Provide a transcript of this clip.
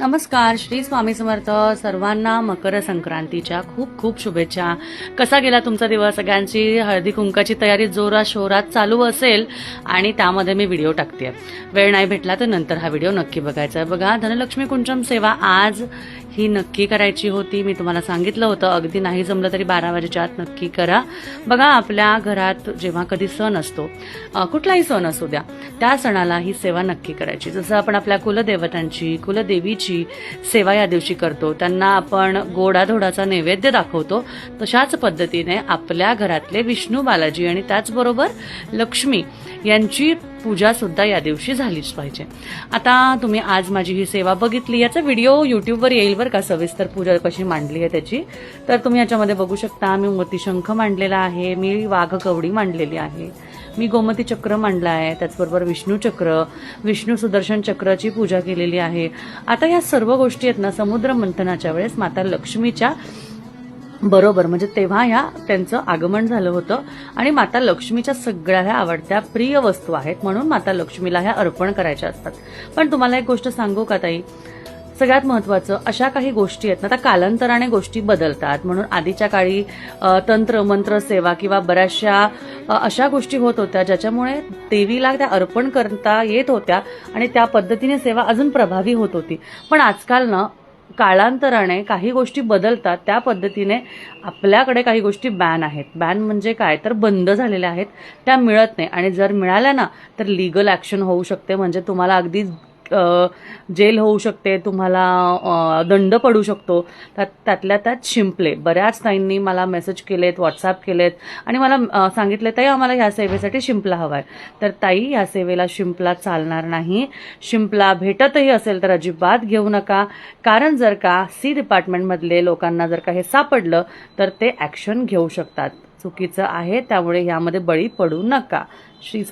नमस्कार, श्री स्वामी समर्थ. सर्वांना मकर संक्रांतीच्या खूप खूप शुभेच्छा. कसा गेला तुमचा दिवस? सगळ्यांची हळदी कुंकाची तयारी जोरात शोरात चालू असेल आणि त्यामध्ये मी व्हिडिओ टाकते. वेळ नाही भेटला तर नंतर हा व्हिडिओ नक्की बघायचा. बघा, धनलक्ष्मी कुंचम सेवा आज ही नक्की करायची होती. मी तुम्हाला सांगितलं होतं, अगदी नाही जमलं तरी 12 वाजेच्या आत नक्की करा. बघा, आपल्या घरात जेव्हा कधी सण असतो, कुठलाही सण असू द्या, त्या सणाला ही सेवा नक्की करायची. जसं आपण आपल्या कुलदेवतांची कुलदेवीची सेवा या दिवशी करतो, त्यांना आपण गोडाधोडाचा नैवेद्य दाखवतो, तशाच पद्धतीने आपल्या घरातले विष्णू बालाजी आणि त्याचबरोबर लक्ष्मी यांची पूजा सुद्धा या दिवशी झालीच पाहिजे. आता तुम्ही आज माझी ही सेवा बघितली, याचा व्हिडिओ युट्यूबवर येईल बरं का, सविस्तर पूजा कशी मांडली आहे त्याची. तर तुम्ही याच्यामध्ये बघू शकता, मी मोतीशंख मांडलेला आहे, मी वाघ कवडी मांडलेली आहे, मी गोमती चक्र मांडला आहे, त्याचबरोबर विष्णू चक्र, विष्णू सुदर्शन चक्राची पूजा केलेली आहे. आता या सर्व गोष्टी आहेत ना, समुद्र मंथनाच्या वेळेस माता लक्ष्मीच्या बरोबर म्हणजे तेव्हा ह्या त्यांचं आगमन झालं होतं आणि माता लक्ष्मीच्या सगळ्या ह्या आवडत्या प्रिय वस्तू आहेत, म्हणून माता लक्ष्मीला ह्या अर्पण करायच्या असतात. पण तुम्हाला एक गोष्ट सांगू का ताई, सगळ्यात महत्त्वाचं, अशा काही गोष्टी आहेत ना, आता कालांतराने गोष्टी बदलतात. म्हणून आधीच्या काळी तंत्र मंत्र सेवा किंवा बऱ्याचशा अशा गोष्टी होत होत्या ज्याच्यामुळे देवीला त्या अर्पण करता येत होत्या आणि त्या पद्धतीने सेवा अजून प्रभावी होत होती. पण आजकाल ना, कालांतराने काही गोष्टी बदलतात, त्या पद्धतीने आपल्याकडे काही गोष्टी बॅन आहेत. बॅन म्हणजे काय, तर बंद झालेल्या आहेत, त्या मिळत नाही. आणि जर मिळाल्या ना, तर लीगल ॲक्शन होऊ शकते. म्हणजे तुम्हाला अगदी जेल होऊ शकते, तुम्हाला दंड पडू शकतो. त्यातल्या त्यात शिंपले बऱ्याच ताईंनी मला मेसेज केलेत, व्हॉट्सअप केलेत आणि मला सांगितले, ताई आम्हाला ह्या सेवेसाठी शिंपला हवाय. तर ताई, ह्या सेवेला शिंपला चालणार नाही. शिंपला भेटतही असेल तर अजिबात घेऊ नका, कारण जर का सी डिपार्टमेंटमधले लोकांना जर का हे सापडलं तर ते ॲक्शन घेऊ शकतात. चुकीचं आहे, त्यामुळे यामध्ये बळी पडू नका. श्री